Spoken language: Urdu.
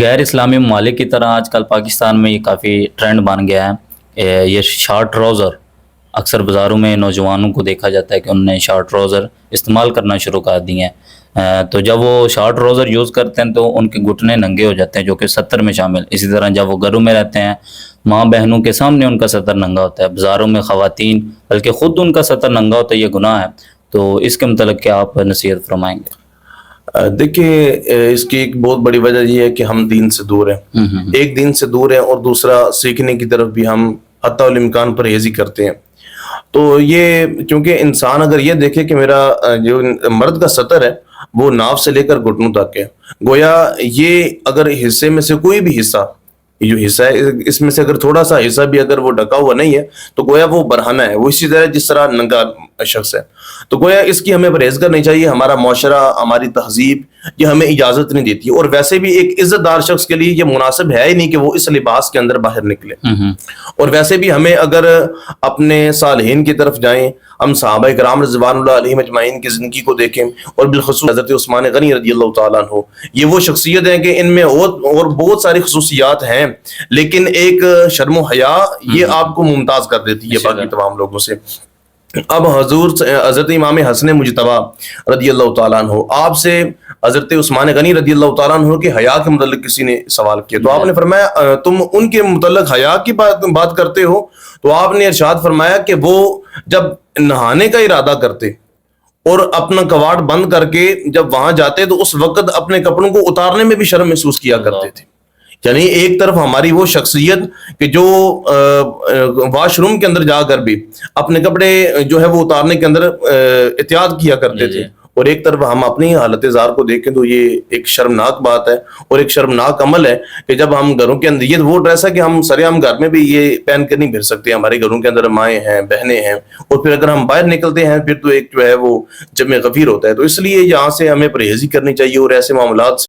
غیر اسلامی ممالک کی طرح آج کل پاکستان میں یہ کافی ٹرینڈ بن گیا ہے۔ یہ شارٹ ٹراؤزر اکثر بازاروں میں نوجوانوں کو دیکھا جاتا ہے کہ انہوں نے شارٹ ٹراؤزر استعمال کرنا شروع کر دیے ہیں۔ تو جب وہ شارٹ ٹراؤزر یوز کرتے ہیں تو ان کے گھٹنے ننگے ہو جاتے ہیں، جو کہ ستر میں شامل۔ اسی طرح جب وہ گھروں میں رہتے ہیں، ماں بہنوں کے سامنے ان کا ستر ننگا ہوتا ہے، بازاروں میں خواتین بلکہ خود ان کا ستر ننگا ہوتا ہے، یہ گناہ ہے۔ تو اس کے متعلق کیا آپ نصیحت فرمائیں گے؟ دیکھیں، اس کی ایک بہت بڑی وجہ یہ ہے کہ ہم دین سے دور ہیں۔ ایک دین سے دور ہیں اور دوسرا سیکھنے کی طرف بھی ہم حتی الامکان پرہیزی کرتے ہیں۔ تو یہ کیونکہ انسان اگر یہ دیکھے کہ میرا جو مرد کا سطر ہے وہ ناف سے لے کر گھٹنوں تک ہے، گویا یہ اگر حصے میں سے کوئی بھی حصہ، یہ جو حصہ ہے اس میں سے اگر تھوڑا سا حصہ بھی اگر وہ ڈھکا ہوا نہیں ہے تو گویا وہ برہنہ ہے، وہ اسی طرح جس طرح ننگا شخص ہے۔ تو گویا اس کی ہمیں پرہیز کرنی چاہیے۔ ہمارا معاشرہ، ہماری تہذیب یہ ہمیں اجازت نہیں دیتی، اور ویسے بھی ایک عزت دار شخص کے لیے یہ مناسب ہے ہی نہیں کہ وہ اس لباس کے اندر باہر نکلے۔ اور ویسے بھی ہمیں اگر اپنے صالحین کی طرف جائیں، ہم صحابہ کرام رضوان اللہ علیہم اجمعین کی زندگی کو دیکھیں، اور بالخصوص حضرت عثمان غنی رضی اللہ تعالیٰ عنہ، یہ وہ شخصیت ہیں کہ ان میں اور بہت ساری خصوصیات ہیں، لیکن ایک شرم و حیا یہ آپ کو ممتاز کر دیتی ہے باقی تمام لوگوں سے۔ اب حضرت امام حسن مجتبیٰ رضی اللہ تعالیٰ عنہ، آپ سے حضرت عثمان غنی رضی اللہ تعالیٰ عنہ کے حیا کے متعلق کسی نے سوال کیا، تو آپ نے فرمایا تم ان کے متعلق حیا کی بات کرتے ہو؟ تو آپ نے ارشاد فرمایا کہ وہ جب نہانے کا ارادہ کرتے اور اپنا کواڑ بند کر کے جب وہاں جاتے تو اس وقت اپنے کپڑوں کو اتارنے میں بھی شرم محسوس کیا کرتے تھے۔ یعنی ایک طرف ہماری وہ شخصیت کہ جو واش روم کے اندر جا کر بھی اپنے کپڑے جو ہے وہ اتارنے کے اندر احتیاط کیا کرتے تھے، اور ایک طرف ہم اپنی حالت زار کو دیکھیں تو یہ ایک شرمناک بات ہے اور ایک شرمناک عمل ہے کہ جب ہم گھروں کے اندر، یہ وہ ڈریس ہے کہ ہم سرعام گھر میں بھی یہ پہن کے نہیں پھر سکتے، ہمارے گھروں کے اندر مائیں ہیں، بہنیں ہیں، اور پھر اگر ہم باہر نکلتے ہیں پھر تو ایک جو ہے وہ جمع غفیر ہوتا ہے۔ تو اس لیے یہاں سے ہمیں پرہیزی کرنی چاہیے اور ایسے معاملات